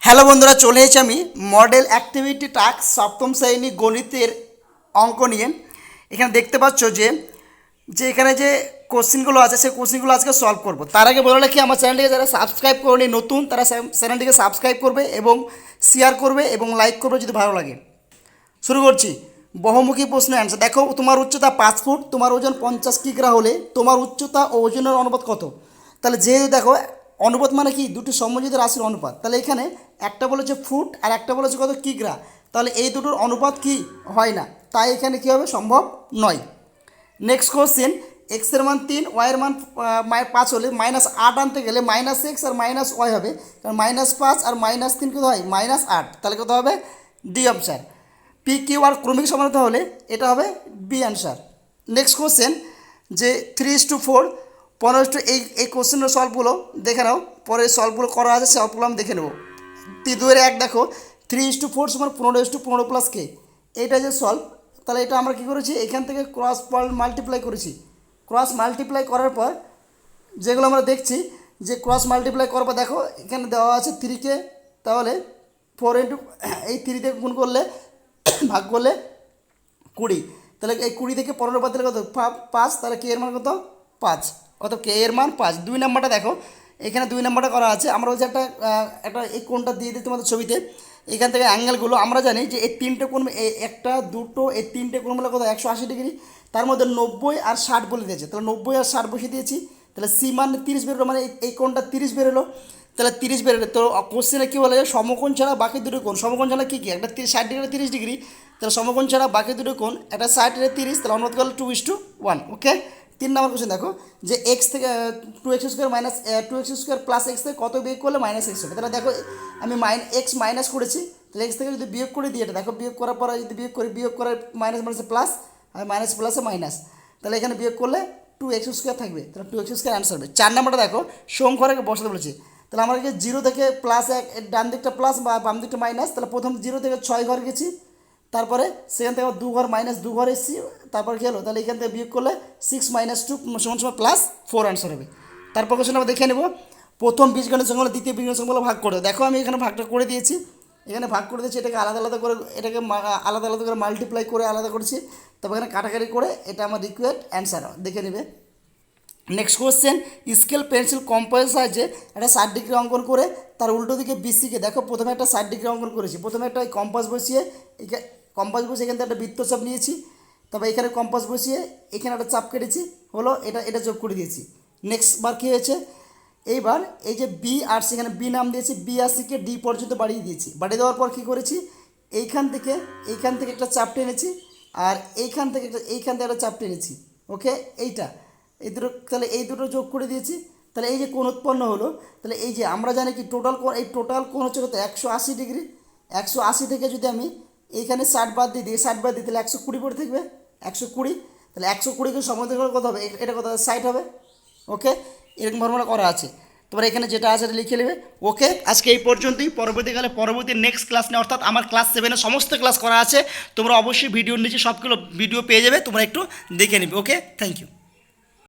Hello বন্ধুরা, চলে এসেছি আমি মডেল অ্যাক্টিভিটি টাস্ক সপ্তম শ্রেণী গণিতের অঙ্ক নিয়ে। এখানে দেখতে পাচ্ছ যে এখানে যে কোশ্চেনগুলো আছে সেই কোশ্চেনগুলো আজকে সলভ করব। তার আগে বলে রাখি, আমার চ্যানেলটিকে যারা সাবস্ক্রাইব করেনি নতুন, তারা চ্যানেলটিকে সাবস্ক্রাইব করবে এবং শেয়ার করবে এবং লাইক করবে যদি ভালো লাগে। শুরু করছি। বহুমুখী প্রশ্নের অ্যান্সার। দেখো, তোমার উচ্চতা 5 ফুট, তোমার ওজন 50 কিগ্রা হলে তোমার উচ্চতা ও ওজনের অনুপাত কত? তাহলে যেহেতু দেখো অনুপাত মানে কি, দুটি সমযোজী রাশির অনুপাত। তাহলে এখানে একটা বলেছে ফুট আর একটা বলেছে কত, কিগ্রা। তাহলে এই দুটোর অনুপাত কি হয় না, তাই এখানে কী হবে, সম্ভব নয়। নেক্সট কোশ্চেন, এক্সের মান 3, ওয়াইয়ের মান 5 হলে -8 আনতে গেলে -x আর -y হবে, কারণ -5 আর -3 কত হয়, -8। তাহলে কত হবে, D option. P Q R ক্রমিক সমানতা হলে এটা হবে বি অ্যান্সার। নেক্সট কোশ্চেন, যে 3:4 15 এই কোশ্চেনের সলভগুলো দেখে নাও, পরে সলভগুলো করা আছে সলভগুলো আমি দেখে নেব। 2-1 দেখো, 3:4 সমান 15:15 প্লাস কে, এইটা যে সলভ। তাহলে এটা আমরা কী করেছি, এখান থেকে ক্রস মাল্টিপ্লাই করেছি। ক্রস মাল্টিপ্লাই করার পর যেগুলো আমরা দেখছি, যে ক্রস মাল্টিপ্লাই করার পর দেখো এখানে দেওয়া আছে 3কে, তাহলে 4 ইন্টু এই 3 থেকে গুণ করলে ভাগ করলে 20। তাহলে এই 20 থেকে 15 বাদ দিলে কত, 5। তাহলে কে এর মান কত, 5। অত কে এর মান 5। 2 নাম্বারটা দেখো, এখানে 2 নাম্বারটা করা আছে। আমরা হচ্ছে একটা এই কোণটা দিয়ে দিই তোমাদের ছবিতে। এখান থেকে অ্যাঙ্গেলগুলো আমরা জানি যে এই 3টে কোণ, একটা দুটো এই 3টে কোণ মিলে কত, 180 ডিগ্রি। তার মধ্যে 90 আর 60 বলে দিয়েছে, তাহলে 90 আর 60 বসিয়ে দিয়েছি। তাহলে সি মান 30 বেরোলো, মানে এই কোণটা 30 বেরোলো। তাহলে 30 বেরোলো। তো কোশ্চেনে কী বলে, সমকোণ ছাড়া বাকি দুটো কোণ। সমকোণ ছাড়া কী কী, একটা 60 ডিগ্রি 30 ডিগ্রি। তাহলে সমকোণ ছাড়া বাকি দুটো কোণ, একটা 60 আর 30, তাহলে অনুপাত করলে 2:1। ওকে। 3 নম্বর কোশ্চেন দেখো, যে এক্স থেকে 2x² minus 2x² plus x থেকে কত বিয়োগ করলে -x হবে। তাহলে দেখো আমি এক্স মাইনাস করেছি, তাহলে এক্স থেকে যদি বিয়োগ করে দিই, এটা দেখো বিয়োগ করার পরে যদি বিয়োগ করার মাইনাস মাইনাসে প্লাস, আর মাইনাস প্লাসে মাইনাস, তাহলে এখানে বিয়োগ করলে 2x² থাকবে। তাহলে 2x² অ্যান্সার হবে। 4 নম্বরটা দেখো, সংখ্যাটাকে বসাতে বলেছি। তাহলে আমাকে 0 থেকে +1, ডান দিকটা প্লাস বা বাম দিকটা মাইনাস। তাহলে প্রথম 0 থেকে 6 ঘর গেছি, তারপরে সেখান থেকে 2 ঘর -2 ঘর এসেছি, তারপর কী হলো, তাহলে এখান থেকে বিয়োগ করলে 6 - 2 = +4 অ্যান্সার হবে। তারপর কোশ্চেন আমরা দেখে নেব, প্রথম বীজগণিত সংখ্যা দ্বিতীয় বীজগণিত সংখ্যা ভাগ করে। দেখো আমি এখানে ভাগটা করে দিয়েছি, এখানে ভাগ করে দিয়েছি। এটাকে আলাদা আলাদা করে, এটাকে আলাদা আলাদা করে মাল্টিপ্লাই করে আলাদা করেছি। তবে এখানে কাটাকাটি করে এটা আমার রিকোয়ার্ড অ্যান্সার দেখে নেবে। নেক্সট কোশ্চেন, স্কেল পেন্সিল কম্পাসের সাহায্যে একটা 60 ডিগ্রি অঙ্কন করে তার উল্টো দিকে বিসিকে, দেখো প্রথমে একটা 60 ডিগ্রি অঙ্কন করেছি। প্রথমে একটা কম্পাস বসিয়ে এখান থেকে একটা বৃত্তচাপ নিয়েছি, তবে এখানে কম্পাস বসিয়ে এখানে একটা চাপ কেটেছি, হলো এটা যোগ করে দিয়েছি। নেক্সট বার কী হয়েছে, এইবার এই যে বি আর সি, এখানে বি নাম দিয়েছি, বি আর সিকে ডি পর্যন্ত বাড়িয়ে দিয়েছি। বাড়িয়ে দেওয়ার পর কী করেছি, এইখান থেকে একটা চাপ টেনেছি, আর এইখান থেকে একটা চাপ টেনেছি। ওকে, এই দুটো, তাহলে এই দুটো যোগ করে দিয়েছি। তাহলে এই যে কোণ উৎপন্ন হলো, তাহলে এই যে আমরা জানি কি টোটাল কোণ হচ্ছে কত, 180 ডিগ্রি। 180 থেকে যদি আমি এইখানে 60 বাদ দিই, 60 বাদ দিই, তাহলে 120 পড়ে থাকবে। 120, তাহলে 120কে সমাধান করে কত হবে, এটা কত, 60 হবে। ওকে, এরকম ফর্মুলা করা আছে। তোমরা এখানে যেটা আছে এটা লিখে নেবে। ওকে, আজকে এই পর্যন্তই। পরবর্তী নেক্সট ক্লাস নিয়ে, অর্থাৎ আমার ক্লাস 7-এর সমস্ত ক্লাস করা আছে, তোমরা অবশ্যই ভিডিওর নিচে সবগুলো ভিডিও পেয়ে যাবে, তোমরা একটু দেখে নেবে। ওকে, থ্যাংক ইউ।